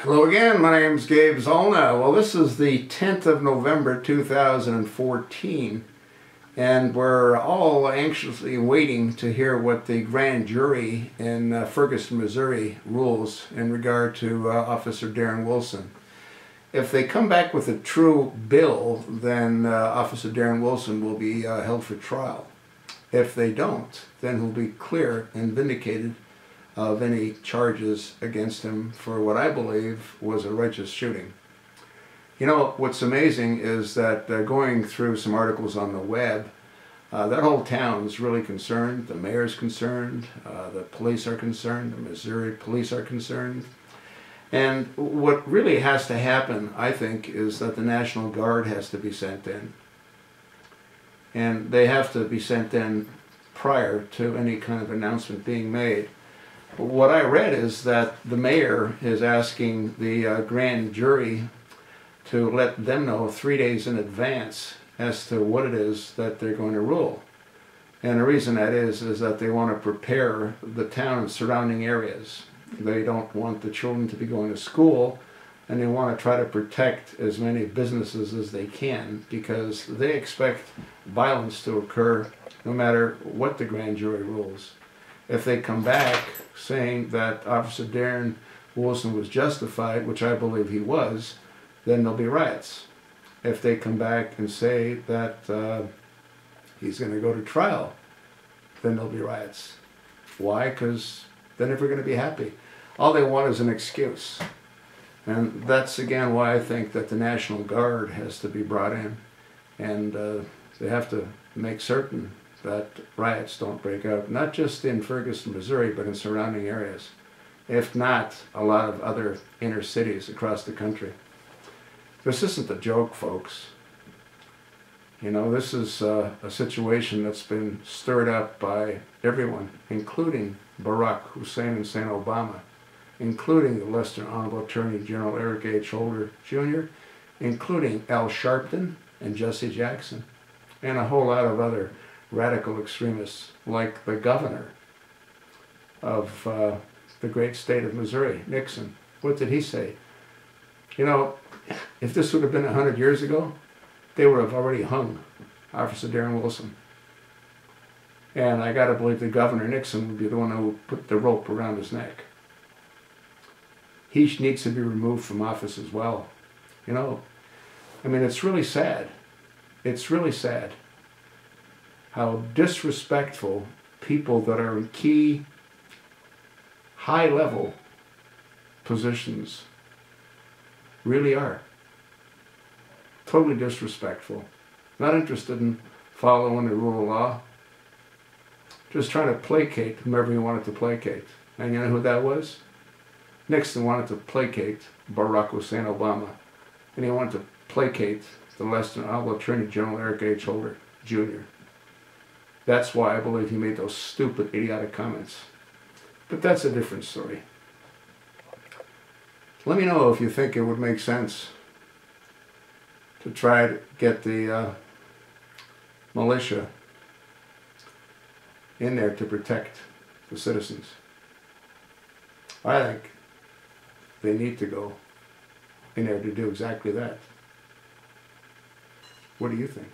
Hello again, my name is Gabe Zollner. Well, this is the 10th of November 2014, and we're all anxiously waiting to hear what the grand jury in Ferguson, Missouri rules in regard to Officer Darren Wilson. If they come back with a true bill, then Officer Darren Wilson will be held for trial. If they don't, then he'll be clear and vindicated of any charges against him for what I believe was a righteous shooting. You know, what's amazing is that going through some articles on the web, that whole town is really concerned. The mayor's concerned, the police are concerned, the Missouri police are concerned. And what really has to happen, I think, is that the National Guard has to be sent in. And they have to be sent in prior to any kind of announcement being made. What I read is that the mayor is asking the grand jury to let them know 3 days in advance as to what it is that they're going to rule. And the reason that is that they want to prepare the town and surrounding areas. They don't want the children to be going to school, and they want to try to protect as many businesses as they can because they expect violence to occur no matter what the grand jury rules. If they come back saying that Officer Darren Wilson was justified, which I believe he was, then there'll be riots. If they come back and say that he's going to go to trial, then there'll be riots. Why? Because they're never going to be happy. All they want is an excuse. And that's again why I think that the National Guard has to be brought in. And they have to make certain that riots don't break out, not just in Ferguson, Missouri, but in surrounding areas, if not a lot of other inner cities across the country. This isn't a joke, folks. You know, this is a situation that's been stirred up by everyone, including Barack Hussein and St. Obama, including the Lester Honorable Attorney General Eric H. Holder Jr., including Al Sharpton and Jesse Jackson, and a whole lot of other radical extremists like the governor of the great state of Missouri, Nixon. What did he say? You know, if this would have been 100 years ago, they would have already hung Officer Darren Wilson. And I got to believe the governor, Nixon, would be the one who would put the rope around his neck. He needs to be removed from office as well. You know, I mean, it's really sad. It's really sad how disrespectful people that are in key, high-level positions really are. Totally disrespectful. Not interested in following the rule of law. Just trying to placate whomever he wanted to placate. And you know who that was? Nixon wanted to placate Barack Hussein Obama. And he wanted to placate the Lester Honorable Attorney General Eric H. Holder Jr. That's why I believe he made those stupid, idiotic comments. But that's a different story. Let me know if you think it would make sense to try to get the militia in there to protect the citizens. I think they need to go in there to do exactly that. What do you think?